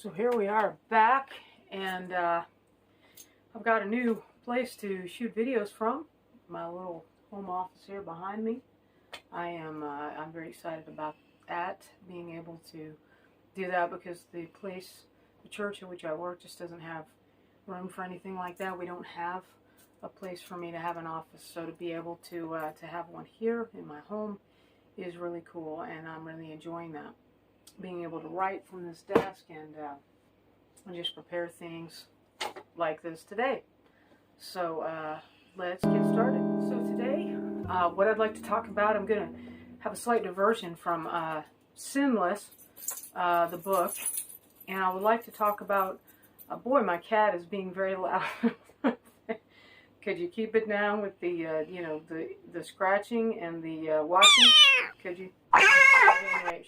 So here we are back, and I've got a new place to shoot videos from. My little home office here behind me. I'm very excited about that, being able to do that, because the church in which I work just doesn't have room for anything like that. We don't have a place for me to have an office, so to be able to have one here in my home is really cool, and I'm really enjoying that. Being able to write from this desk and just prepare things like this today. So let's get started. So today, what I'd like to talk about, I'm going to have a slight diversion from Sinless, the book, and I would like to talk about, boy, my cat is being very loud. Could you keep it down with the, the scratching and the watching? Could you? Anyway,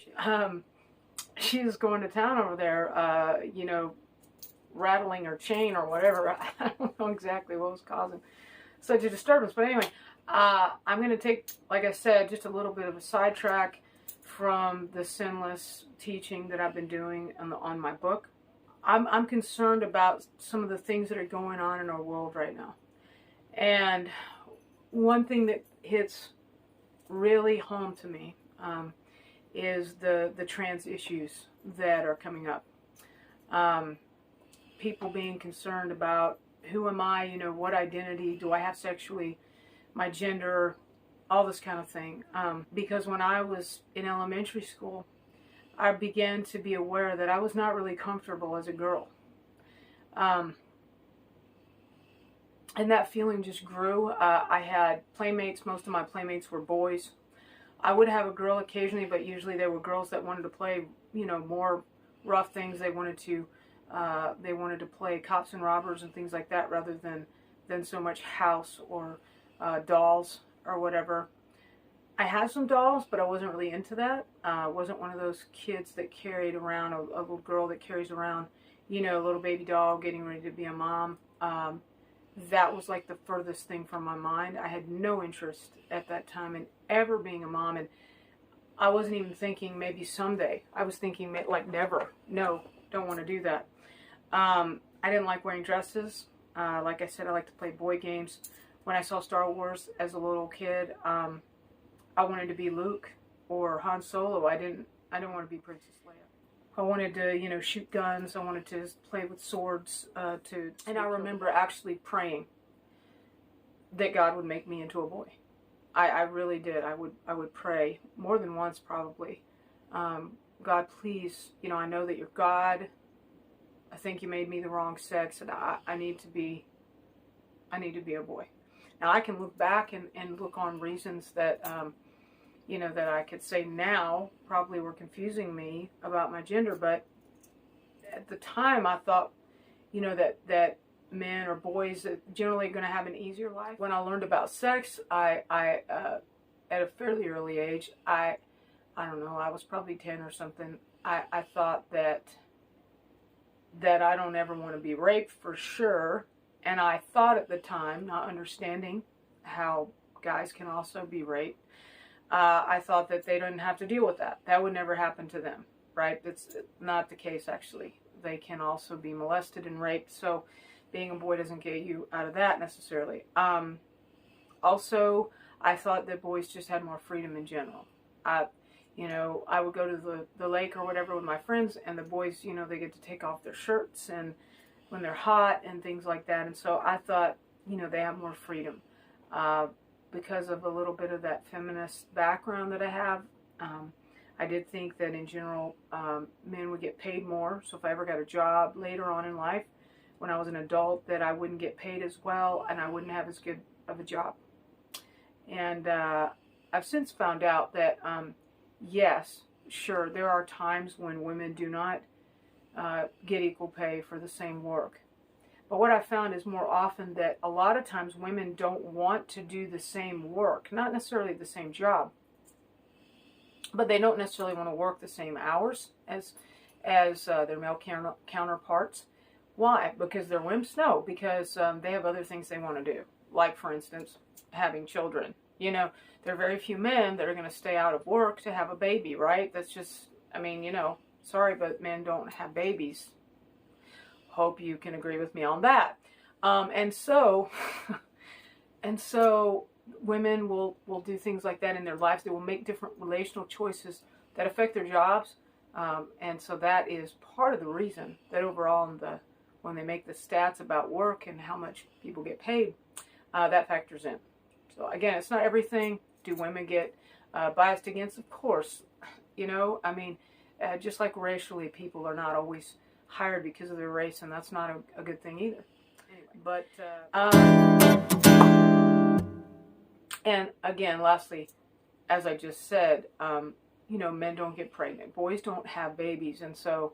she's going to town over there, rattling her chain or whatever. I don't know exactly what was causing such a disturbance. But anyway, I'm going to take, like I said, just a little bit of a sidetrack from the sinless teaching that I've been doing on my book. I'm concerned about some of the things that are going on in our world right now. And one thing that hits really home to me is the trans issues that are coming up. People being concerned about, who am I, what identity do I have sexually, my gender, all this kind of thing. Because when I was in elementary school, I began to be aware that I was not really comfortable as a girl. And that feeling just grew. I had playmates. Most of my playmates were boys. I would have a girl occasionally, but usually they were girls that wanted to play, more rough things. They wanted to play cops and robbers and things like that, rather than so much house or dolls or whatever. I had some dolls, but I wasn't really into that. I wasn't one of those kids that carried around, a little girl that carries around, a little baby doll getting ready to be a mom. That was like the furthest thing from my mind. I had no interest at that time in ever being a mom, and I wasn't even thinking maybe someday. I was thinking like never. No, don't want to do that. I didn't like wearing dresses. Like I said, I like to play boy games. When I saw Star Wars as a little kid, I wanted to be Luke or Han Solo. I didn't want to be Princess Leia. I wanted to, shoot guns. I wanted to play with swords. And I remember actually praying that God would make me into a boy. I really did. I would pray more than once, probably. God, please, I know that you're God. I think you made me the wrong sex, and I need to be a boy. Now I can look back and look on reasons that that I could say now probably were confusing me about my gender, but at the time I thought, that men or boys are generally going to have an easier life. When I learned about sex, I at a fairly early age, I don't know, I was probably 10 or something. I thought that I don't ever want to be raped for sure, and I thought at the time, not understanding how guys can also be raped, I thought that they didn't have to deal with that. That would never happen to them, right? That's not the case, actually. They can also be molested and raped, so being a boy doesn't get you out of that necessarily. Also, I thought that boys just had more freedom in general. I would go to the lake or whatever with my friends, and the boys, they get to take off their shirts and when they're hot and things like that. And so I thought, they have more freedom. Because of a little bit of that feminist background that I have, I did think that in general, men would get paid more. So if I ever got a job later on in life, when I was an adult, that I wouldn't get paid as well, and I wouldn't have as good of a job. And I've since found out that, yes, sure, there are times when women do not get equal pay for the same work. But what I found is more often that a lot of times women don't want to do the same work, not necessarily the same job, but they don't necessarily want to work the same hours as their male counterparts. Why? Because they're wimps? No, because they have other things they want to do. Like, for instance, having children. There are very few men that are going to stay out of work to have a baby, right? That's just, sorry, but men don't have babies Hope you can agree with me on that. And so, and so women will do things like that in their lives. They will make different relational choices that affect their jobs. And so that is part of the reason that overall when they make the stats about work and how much people get paid, that factors in. So again, it's not everything. Do women get biased against? Of course. You know, I mean, just like racially, people are not always hired because of their race, and that's not a good thing either. But, and again, lastly, as I just said, you know, men don't get pregnant. Boys don't have babies. And so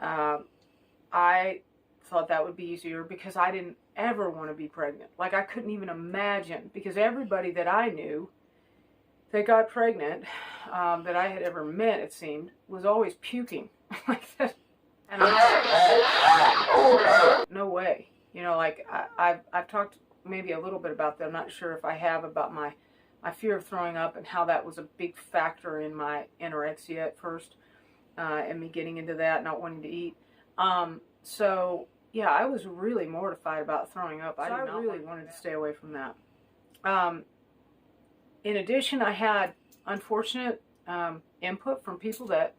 I thought that would be easier because I didn't ever want to be pregnant. Like, I couldn't even imagine, because everybody that I knew that got pregnant, that I had ever met, it seemed, was always puking like that. And no way. You know, like, I've talked maybe a little bit about that. I'm not sure if I have, about my fear of throwing up and how that was a big factor in my anorexia at first, and me getting into that, not wanting to eat. So, yeah, I was really mortified about throwing up. I really wanted to stay away from that. In addition, I had unfortunate input from people that,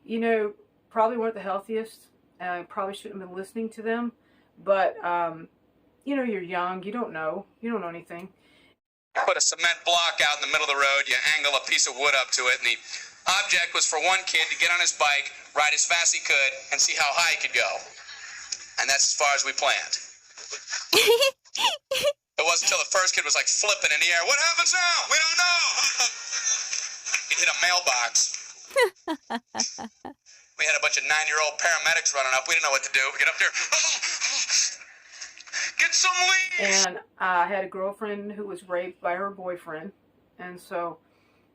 you know, probably weren't the healthiest. I probably shouldn't have been listening to them. But, you know, you're young. You don't know. You don't know anything. Put a cement block out in the middle of the road. You angle a piece of wood up to it. And the object was for one kid to get on his bike, ride as fast as he could, and see how high he could go. And that's as far as we planned. It wasn't until the first kid was like flipping in the air. What happens now? We don't know. He hit a mailbox. We had a bunch of 9-year-old paramedics running up. We didn't know what to do. We get up there. Get some leaves. And I had a girlfriend who was raped by her boyfriend. And so,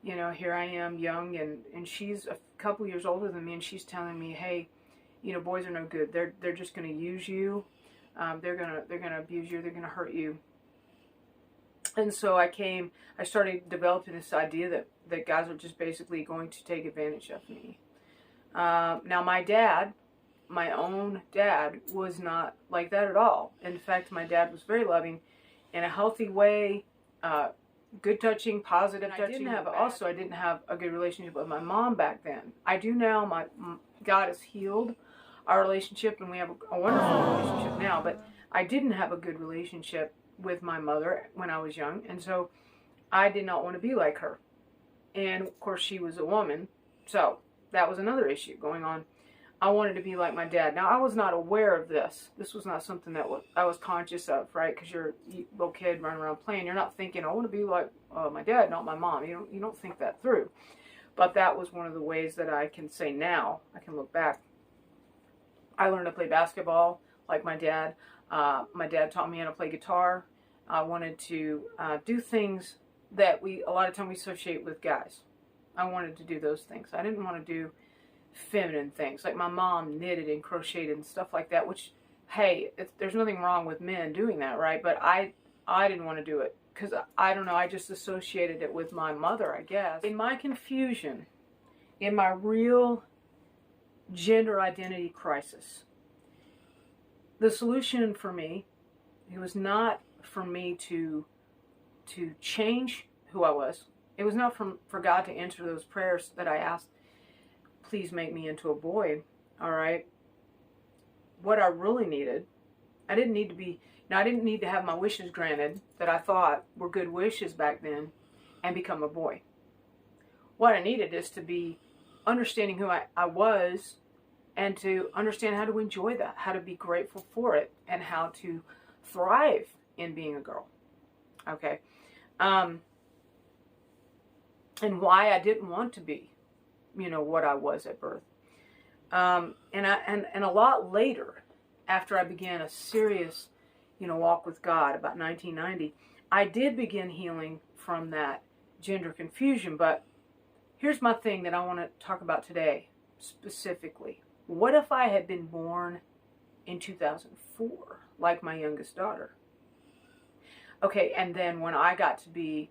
you know, here I am, young, and she's a couple years older than me, and she's telling me, hey, you know, boys are no good. They're just going to use you. They're gonna abuse you. They're going to hurt you. And so I started developing this idea that guys are just basically going to take advantage of me. Now, my own dad, was not like that at all. In fact, my dad was very loving, in a healthy way, good touching, positive touching. I didn't have a good relationship with my mom back then. I do now. God has healed our relationship, and we have a wonderful relationship now. But I didn't have a good relationship with my mother when I was young, and so I did not want to be like her. And of course, she was a woman, so that was another issue going on. I wanted to be like my dad. Now, I was not aware of this. This was not something that I was conscious of, right? Because you're a little kid running around playing. You're not thinking, I want to be like my dad, not my mom. You don't think that through. But that was one of the ways that I can say now, I can look back. I learned to play basketball like my dad. My dad taught me how to play guitar. I wanted to do things that a lot of time we associate with guys. I wanted to do those things. I didn't want to do feminine things. Like my mom knitted and crocheted and stuff like that, which, hey, there's nothing wrong with men doing that, right? But I didn't want to do it because, I don't know, I just associated it with my mother, I guess. In my confusion, in my real gender identity crisis, the solution for me, it was not for me to change who I was. It was not for God to answer those prayers that I asked, please make me into a boy, all right? What I really needed, I didn't need to have my wishes granted that I thought were good wishes back then and become a boy. What I needed is to be understanding who I was, and to understand how to enjoy that, how to be grateful for it, and how to thrive in being a girl, okay? And why I didn't want to be, you know, what I was at birth. And a lot later, after I began a serious, you know, walk with God, about 1990, I did begin healing from that gender confusion. But here's my thing that I want to talk about today, specifically. What if I had been born in 2004, like my youngest daughter? Okay, and then when I got to be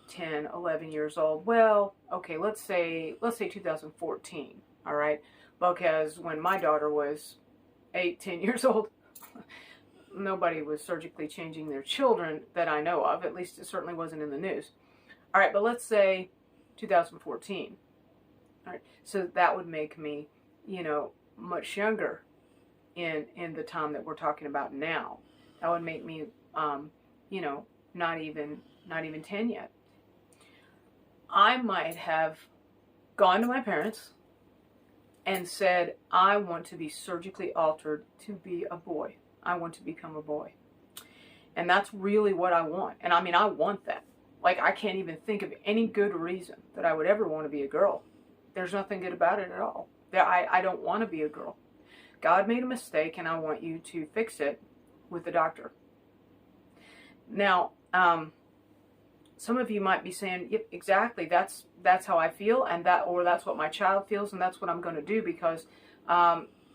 10, 11 years old, well, okay, let's say 2014, all right? Because when my daughter was 8, 10 years old, nobody was surgically changing their children that I know of. At least it certainly wasn't in the news. All right, but let's say 2014. All right, so that would make me, much younger in the time that we're talking about now. That would make me, not even 10 yet. I might have gone to my parents and said, I want to be surgically altered to be a boy. I want to become a boy. And that's really what I want. And I mean, I want that. Like, I can't even think of any good reason that I would ever want to be a girl. There's nothing good about it at all. I don't want to be a girl. God made a mistake, and I want you to fix it with the doctor. Now, some of you might be saying, yep, exactly, that's how I feel, and that's what my child feels, and that's what I'm going to do, because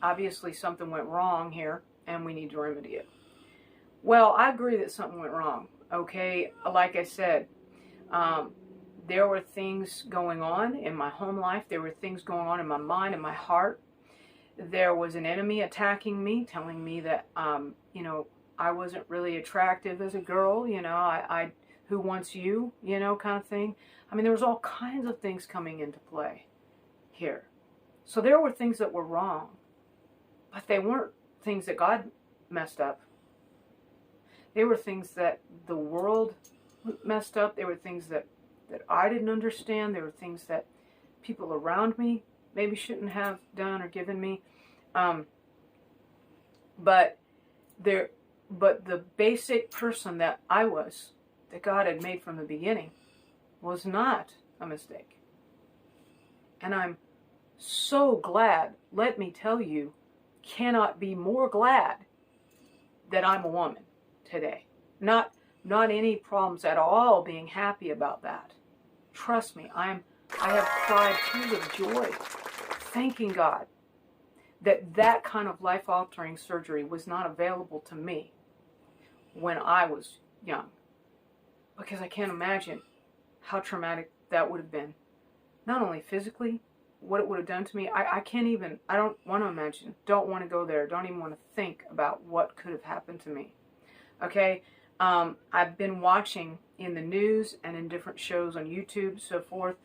obviously something went wrong here, and we need to remedy it. Well, I agree that something went wrong, okay? Like I said, there were things going on in my home life. There were things going on in my mind and my heart. There was an enemy attacking me, telling me that, I wasn't really attractive as a girl, I who wants you, kind of thing. I mean, there was all kinds of things coming into play here. So there were things that were wrong, but they weren't things that God messed up. They were things that the world messed up. They were things that I didn't understand. There were things that people around me maybe shouldn't have done or given me. But the basic person that I was, that God had made from the beginning, was not a mistake. And I'm so glad, let me tell you, cannot be more glad that I'm a woman today. Not any problems at all being happy about that. Trust me, I have cried tears of joy, thanking God that kind of life-altering surgery was not available to me when I was young. Because I can't imagine how traumatic that would have been. Not only physically, what it would have done to me, I don't want to imagine, don't want to go there, don't even want to think about what could have happened to me. Okay? I've been watching in the news and in different shows on YouTube, so forth.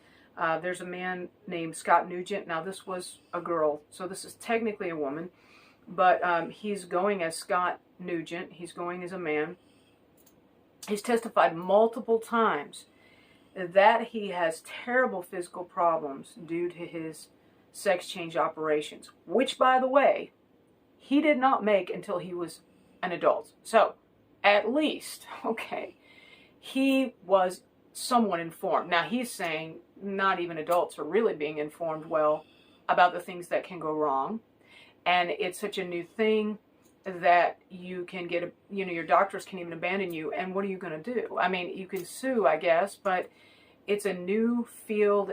There's a man named Scott Nugent. Now, this was a girl, so this is technically a woman, but he's going as Scott Nugent. He's going as a man. He's testified multiple times that he has terrible physical problems due to his sex change operations, which, by the way, he did not make until he was an adult. So, at least, okay, he was somewhat informed. Now, he's saying not even adults are really being informed well about the things that can go wrong. And it's such a new thing that you can get, your doctors can even abandon you. And what are you going to do? I mean, you can sue, I guess, but it's a new field.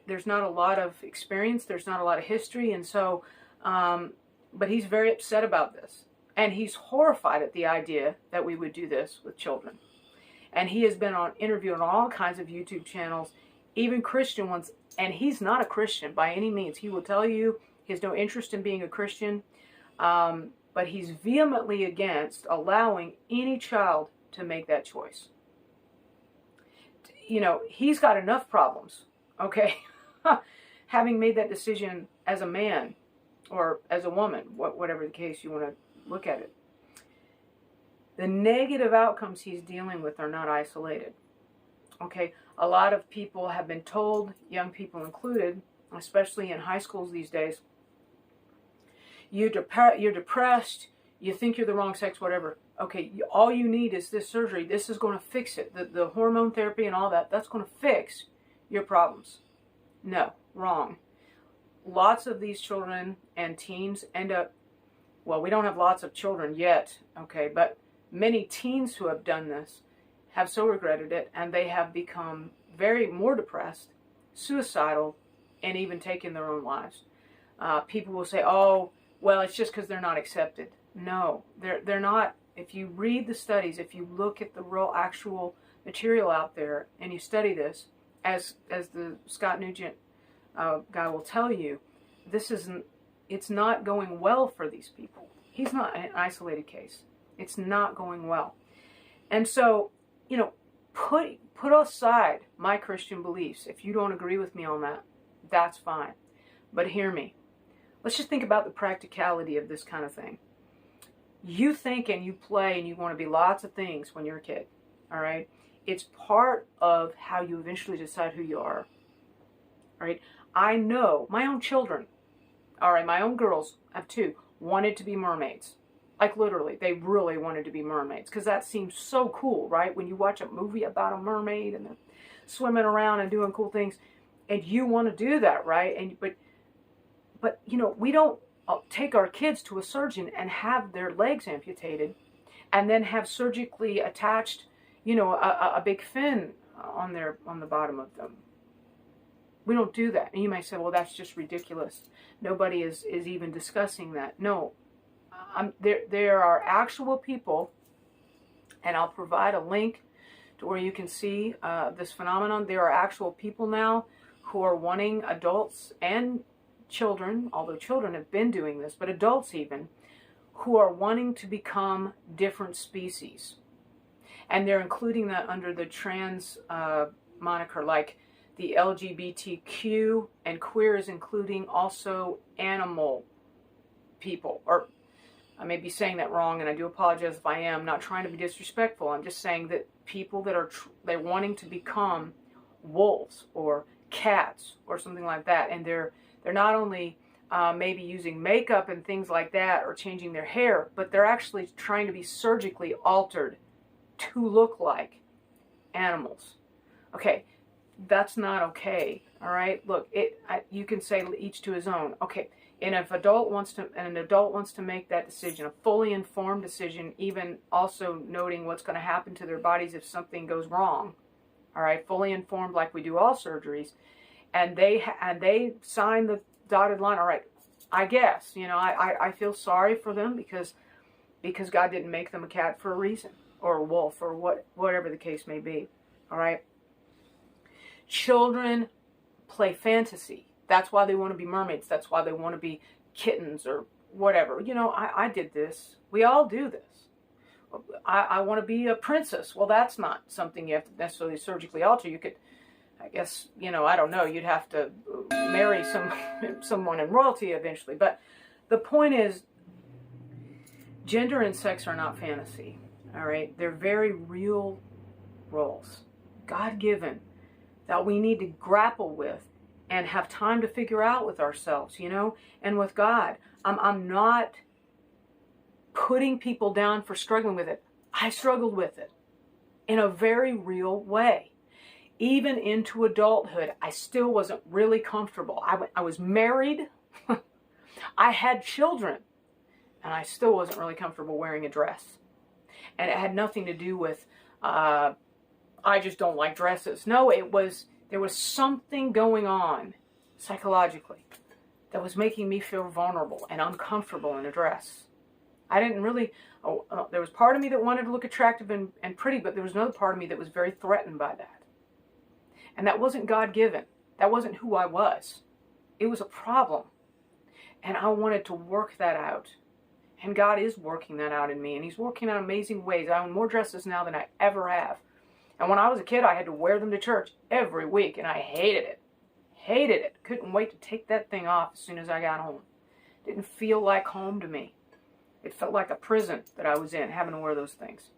There's not a lot of experience. There's not a lot of history. And so, but he's very upset about this. And he's horrified at the idea that we would do this with children. And he has been interviewed on all kinds of YouTube channels, even Christian ones. And he's not a Christian by any means. He will tell you he has no interest in being a Christian. But he's vehemently against allowing any child to make that choice. He's got enough problems, okay? Having made that decision as a man or as a woman, whatever the case you want to look at it. The negative outcomes he's dealing with are not isolated. Okay, a lot of people have been told, young people included, especially in high schools these days, you're depressed, you think you're the wrong sex, whatever. Okay, all you need is this surgery. This is going to fix it. The hormone therapy and all that, that's going to fix your problems. No, wrong. Lots of these children and teens end up, well, we don't have lots of children yet, okay, but many teens who have done this have so regretted it, and they have become more depressed, suicidal, and even taken their own lives. People will say, oh, well, it's just because they're not accepted. No, they're not. If you read the studies, if you look at the real actual material out there, and you study this, as the Scott Nugent guy will tell you, it's not going well for these people. He's not an isolated case. It's not going well. And so, you know, put aside my Christian beliefs. If you don't agree with me on that, that's fine. But hear me. Let's just think about the practicality of this kind of thing. You think and you play and you want to be lots of things when you're a kid. All right? It's part of how you eventually decide who you are. All right? I know my own children, all right, my own girls, I have two, wanted to be mermaids. Like literally, they really wanted to be mermaids because that seems so cool, right? When you watch a movie about a mermaid and they're swimming around and doing cool things, and you want to do that, right? And but you know, we don't take our kids to a surgeon and have their legs amputated, and then have surgically attached, you know, a big fin on the bottom of them. We don't do that. And you may say, well, that's just ridiculous. Nobody is even discussing that. No. There are actual people, and I'll provide a link to where you can see this phenomenon. There are actual people now who are wanting, adults and children, although children have been doing this, but adults even, who are wanting to become different species. And they're including that under the trans moniker, like the LGBTQ, and queer is including also animal people, or I may be saying that wrong, and I do apologize if I am. I'm not trying to be disrespectful. I'm just saying that people that are they're wanting to become wolves or cats or something like that, and they're not only maybe using makeup and things like that or changing their hair, but they're actually trying to be surgically altered to look like animals. Okay, that's not okay. All right, look, you can say each to his own. Okay. And if an adult wants to make that decision, a fully informed decision, even also noting what's going to happen to their bodies if something goes wrong, all right, fully informed like we do all surgeries, and they sign the dotted line. All right, I guess, you know, I feel sorry for them because God didn't make them a cat for a reason, or a wolf, or whatever the case may be. All right, children play fantasy. That's why they want to be mermaids. That's why they want to be kittens or whatever. You know, I did this. We all do this. I want to be a princess. Well, that's not something you have to necessarily surgically alter. You could, I guess, you know, I don't know. You'd have to marry someone in royalty eventually. But the point is, gender and sex are not fantasy. All right? They're very real roles, God-given, that we need to grapple with and have time to figure out with ourselves, you know, and with God. I'm not putting people down for struggling with it. I struggled with it in a very real way. Even into adulthood, I still wasn't really comfortable. I was married. I had children. And I still wasn't really comfortable wearing a dress. And it had nothing to do with, I just don't like dresses. No, there was something going on psychologically that was making me feel vulnerable and uncomfortable in a dress. I didn't really, there was part of me that wanted to look attractive and pretty, but there was another part of me that was very threatened by that. And that wasn't God-given. That wasn't who I was. It was a problem. And I wanted to work that out. And God is working that out in me. And He's working out amazing ways. I own more dresses now than I ever have. And when I was a kid, I had to wear them to church every week, and I hated it. Hated it. Couldn't wait to take that thing off as soon as I got home. Didn't feel like home to me. It felt like a prison that I was in, having to wear those things.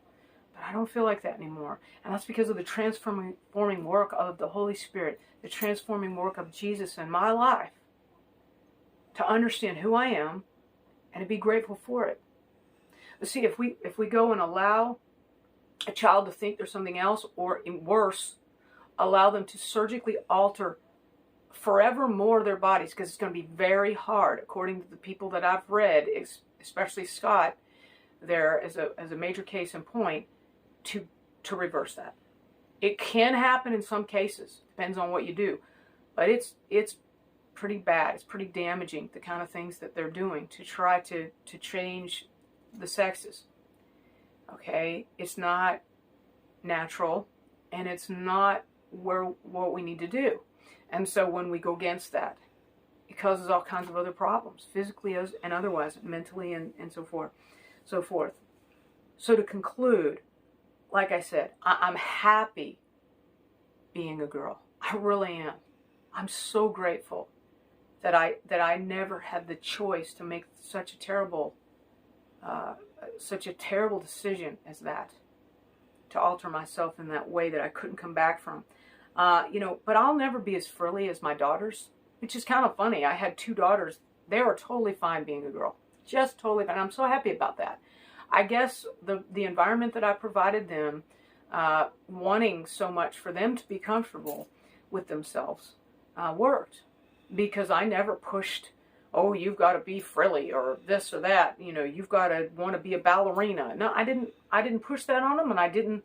But I don't feel like that anymore. And that's because of the transforming work of the Holy Spirit, the transforming work of Jesus in my life, to understand who I am and to be grateful for it. But see, if we go and allow a child to think there's something else, or worse, allow them to surgically alter forevermore their bodies, because it's going to be very hard, according to the people that I've read, especially Scott, there as a major case in point, to reverse that. It can happen in some cases, depends on what you do, but it's pretty bad. It's pretty damaging, the kind of things that they're doing to try to change the sexes. Okay, it's not natural, and it's not what we need to do. And so when we go against that, it causes all kinds of other problems, physically and otherwise, mentally and so forth. So to conclude, like I said, I'm happy being a girl. I really am. I'm so grateful that I never had the choice to make such a terrible decision as that, to alter myself in that way that I couldn't come back from. But I'll never be as frilly as my daughters, which is kind of funny. I had 2 daughters. They were totally fine being a girl. Just totally fine. I'm so happy about that. I guess the environment that I provided them, wanting so much for them to be comfortable with themselves, worked. Because I never pushed, oh, you've got to be frilly or this or that. You've got to want to be a ballerina. No, I didn't push that on them, and I didn't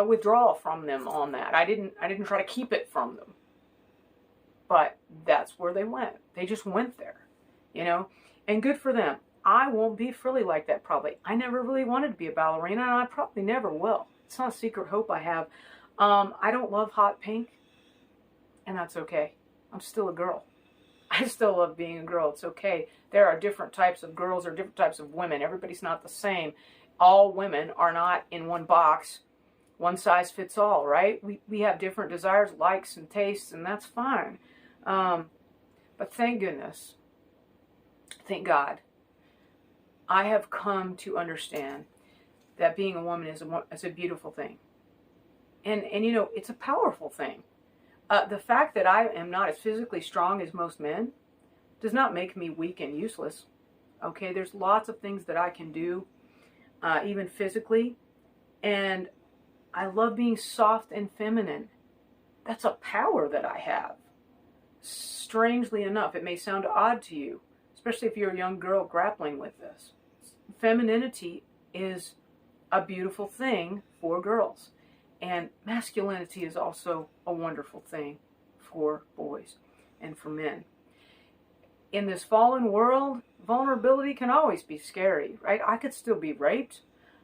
withdraw from them on that. I didn't try to keep it from them. But that's where they went. They just went there, and good for them. I won't be frilly like that probably. I never really wanted to be a ballerina, and I probably never will. It's not a secret hope I have. I don't love hot pink, and that's okay. I'm still a girl. I still love being a girl. It's okay. There are different types of girls or different types of women. Everybody's not the same. All women are not in one box. One size fits all, right? We have different desires, likes, and tastes, and that's fine. But thank goodness, thank God, I have come to understand that being a woman is a beautiful thing. And it's a powerful thing. The fact that I am not as physically strong as most men does not make me weak and useless. Okay, there's lots of things that I can do, even physically. And I love being soft and feminine. That's a power that I have. Strangely enough, it may sound odd to you, especially if you're a young girl grappling with this. Femininity is a beautiful thing for girls. And masculinity is also a wonderful thing for boys and for men. In this fallen world, vulnerability can always be scary, right? I could still be raped.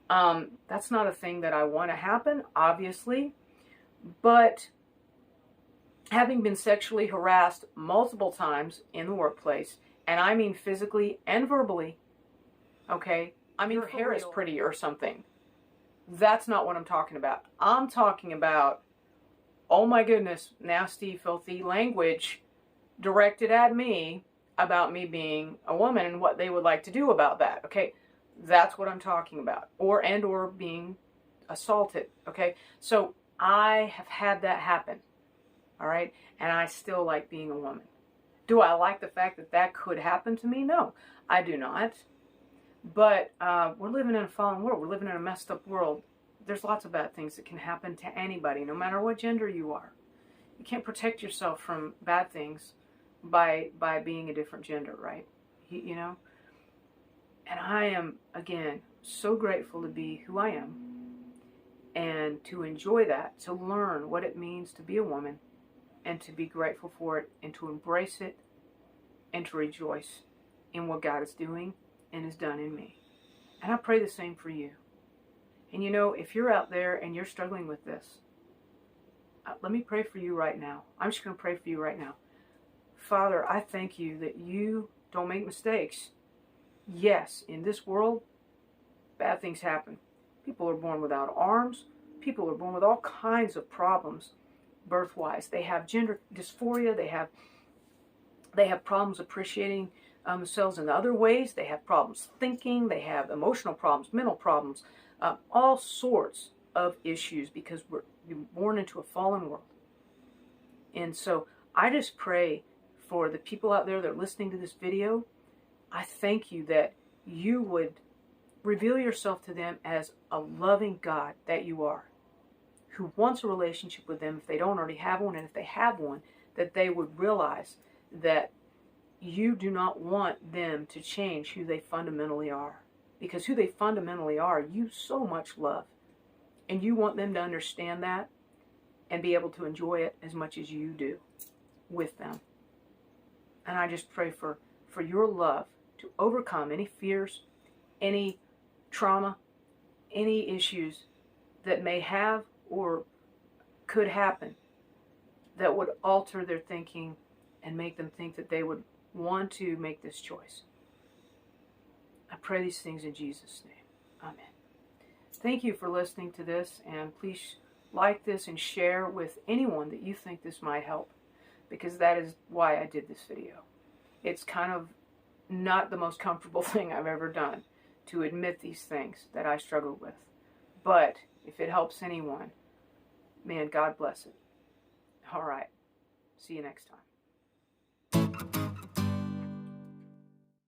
That's not a thing that I want to happen, obviously. But having been sexually harassed multiple times in the workplace, and I mean physically and verbally, okay? I mean, your hair is pretty or something. That's not what I'm talking about. I'm talking about, oh my goodness, nasty, filthy language directed at me about me being a woman and what they would like to do about that, okay? That's what I'm talking about. Or being assaulted, okay? So I have had that happen, all right? And I still like being a woman. Do I like the fact that that could happen to me? No, I do not. But we're living in a fallen world. We're living in a messed up world. There's lots of bad things that can happen to anybody, no matter what gender you are. You can't protect yourself from bad things by being a different gender, right? And I am, again, so grateful to be who I am and to enjoy that, to learn what it means to be a woman and to be grateful for it and to embrace it and to rejoice in what God is doing and has done in me. And I pray the same for you. And if you're out there and you're struggling with this, let me pray for you right now. I'm just going to pray for you right now. Father, I thank you that you don't make mistakes. Yes, in this world, bad things happen. People are born without arms. People are born with all kinds of problems birth-wise. They have gender dysphoria. They have problems appreciating themselves in other ways. They have problems thinking. They have emotional problems, mental problems, all sorts of issues because we're born into a fallen world. And so I just pray for the people out there that are listening to this video. I thank you that you would reveal yourself to them as a loving God that you are, who wants a relationship with them if they don't already have one, and if they have one, that they would realize that you do not want them to change who they fundamentally are. Because who they fundamentally are, you so much love. And you want them to understand that and be able to enjoy it as much as you do with them. And I just pray for your love to overcome any fears, any trauma, any issues that may have or could happen that would alter their thinking and make them think that they would want to make this choice. I pray these things in Jesus' name. Amen. Thank you for listening to this, and please like this and share with anyone that you think this might help, because that is why I did this video. It's kind of not the most comfortable thing I've ever done to admit these things that I struggled with. But if it helps anyone, man, God bless it. All right. See you next time.